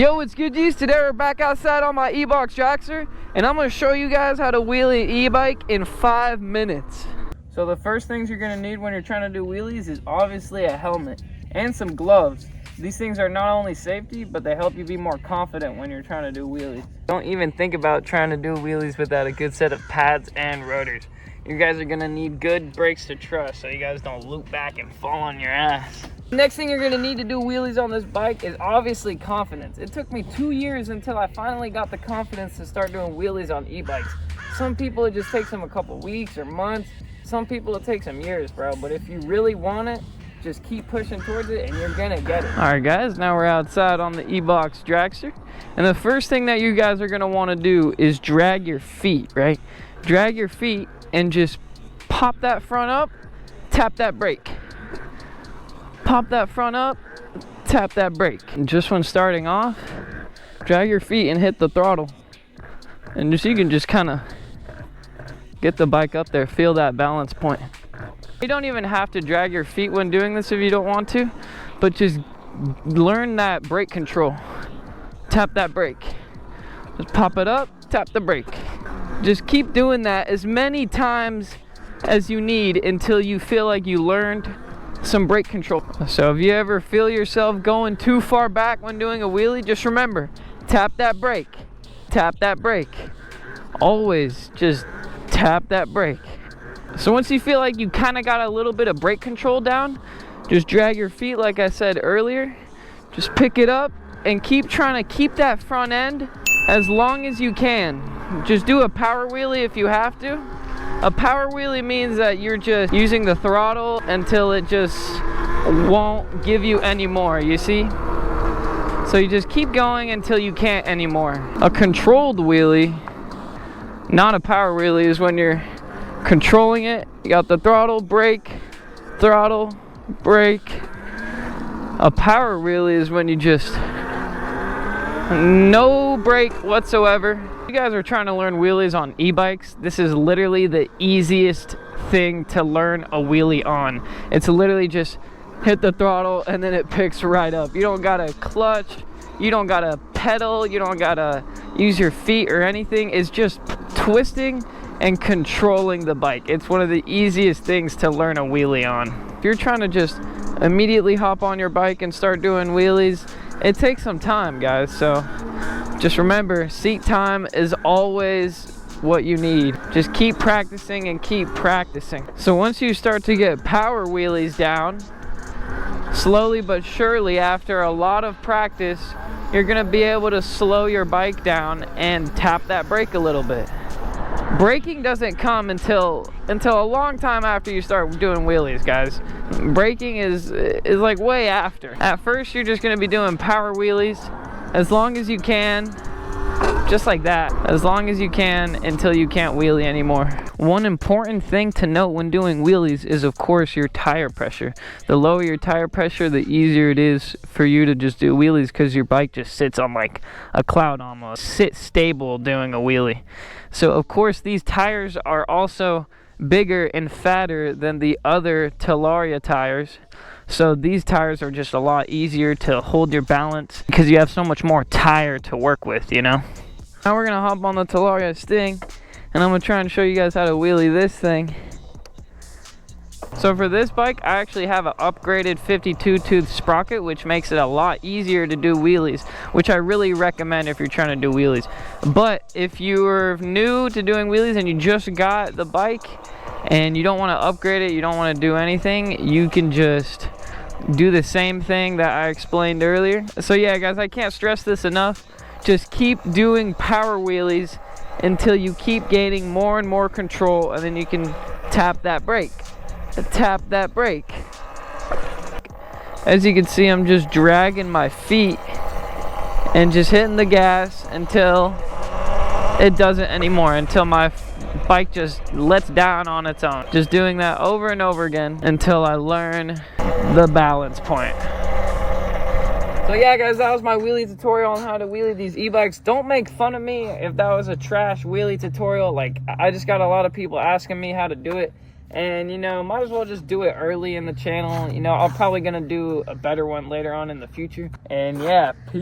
Yo, what's good, G's? Today we're back outside on my e-box dragster, and I'm going to show you guys how to wheelie an e-bike in 5 minutes. So the first things you're going to need when you're trying to do wheelies is obviously a helmet and some gloves. These things are not only safety, but they help you be more confident when you're trying to do wheelies. Don't even think about trying to do wheelies without a good set of pads and rotors. You guys are going to need good brakes to trust so you guys don't loop back and fall on your ass. Next thing you're going to need to do wheelies on this bike is obviously confidence. It took me 2 years until I finally got the confidence to start doing wheelies on e-bikes. Some people it just takes them a couple weeks or months. Some people it takes them years, bro. But if you really want it, just keep pushing towards it and you're going to get it. Alright guys, now we're outside on the e-box dragster. And the first thing that you guys are going to want to do is drag your feet, right? Drag your feet and just pop that front up, tap that brake. Pop that front up, tap that brake. And just when starting off, drag your feet and hit the throttle. And just you can just kind of get the bike up there, feel that balance point. You don't even have to drag your feet when doing this if you don't want to, but just learn that brake control. Tap that brake. Just pop it up, tap the brake. Just keep doing that as many times as you need until you feel like you learned some brake control. So if you ever feel yourself going too far back when doing a wheelie, just remember, tap that brake, tap that brake. Always just tap that brake. So once you feel like you kind of got a little bit of brake control down, just drag your feet like I said earlier, just pick it up and keep trying to keep that front end as long as you can. Just do a power wheelie if you have to. A power wheelie means that you're just using the throttle until it just won't give you any more, you see? So you just keep going until you can't anymore. A controlled wheelie, not a power wheelie, is when you're controlling it. You got the throttle, brake, throttle, brake. A power wheelie is when you just no brake whatsoever. If you guys are trying to learn wheelies on e-bikes, this is literally the easiest thing to learn a wheelie on. It's literally just hit the throttle and then it picks right up. You don't gotta clutch, you don't gotta pedal, you don't gotta use your feet or anything. It's just twisting and controlling the bike. It's one of the easiest things to learn a wheelie on. If you're trying to just immediately hop on your bike and start doing wheelies, it takes some time, guys. So just remember, seat time is always what you need. Just keep practicing and keep practicing. So once you start to get power wheelies down, slowly but surely after a lot of practice, you're gonna be able to slow your bike down and tap that brake a little bit. Braking doesn't come until a long time after you start doing wheelies, guys. Braking is like way after. At first, you're just gonna be doing power wheelies as long as you can, just like that, as long as you can until you can't wheelie anymore. One important thing to note when doing wheelies is, of course, your tire pressure. The lower your tire pressure, the easier it is for you to just do wheelies because your bike just sits on like a cloud almost. Sit stable doing a wheelie. So of course these tires are also bigger and fatter than the other Talaria tires. So these tires are just a lot easier to hold your balance because you have so much more tire to work with, you know? Now we're gonna hop on the Talaria Sting and I'm gonna try and show you guys how to wheelie this thing. So for this bike, I actually have an upgraded 52 tooth sprocket, which makes it a lot easier to do wheelies, which I really recommend if you're trying to do wheelies. But if you're new to doing wheelies and you just got the bike and you don't want to upgrade it, you don't want to do anything, you can just do the same thing that I explained earlier. So yeah, guys, I can't stress this enough. Just keep doing power wheelies until you keep gaining more and more control, and then you can tap that brake. Tap that brake. As you can see, I'm just dragging my feet and just hitting the gas until it doesn't anymore, until my bike just lets down on its own. Just doing that over and over again until I learn the balance point. So yeah, guys, that was my wheelie tutorial on how to wheelie these e-bikes. Don't make fun of me if that was a trash wheelie tutorial. Like, I just got a lot of people asking me how to do it. And, you know, might as well just do it early in the channel. You know, I'm probably going to do a better one later on in the future. And, yeah, peace.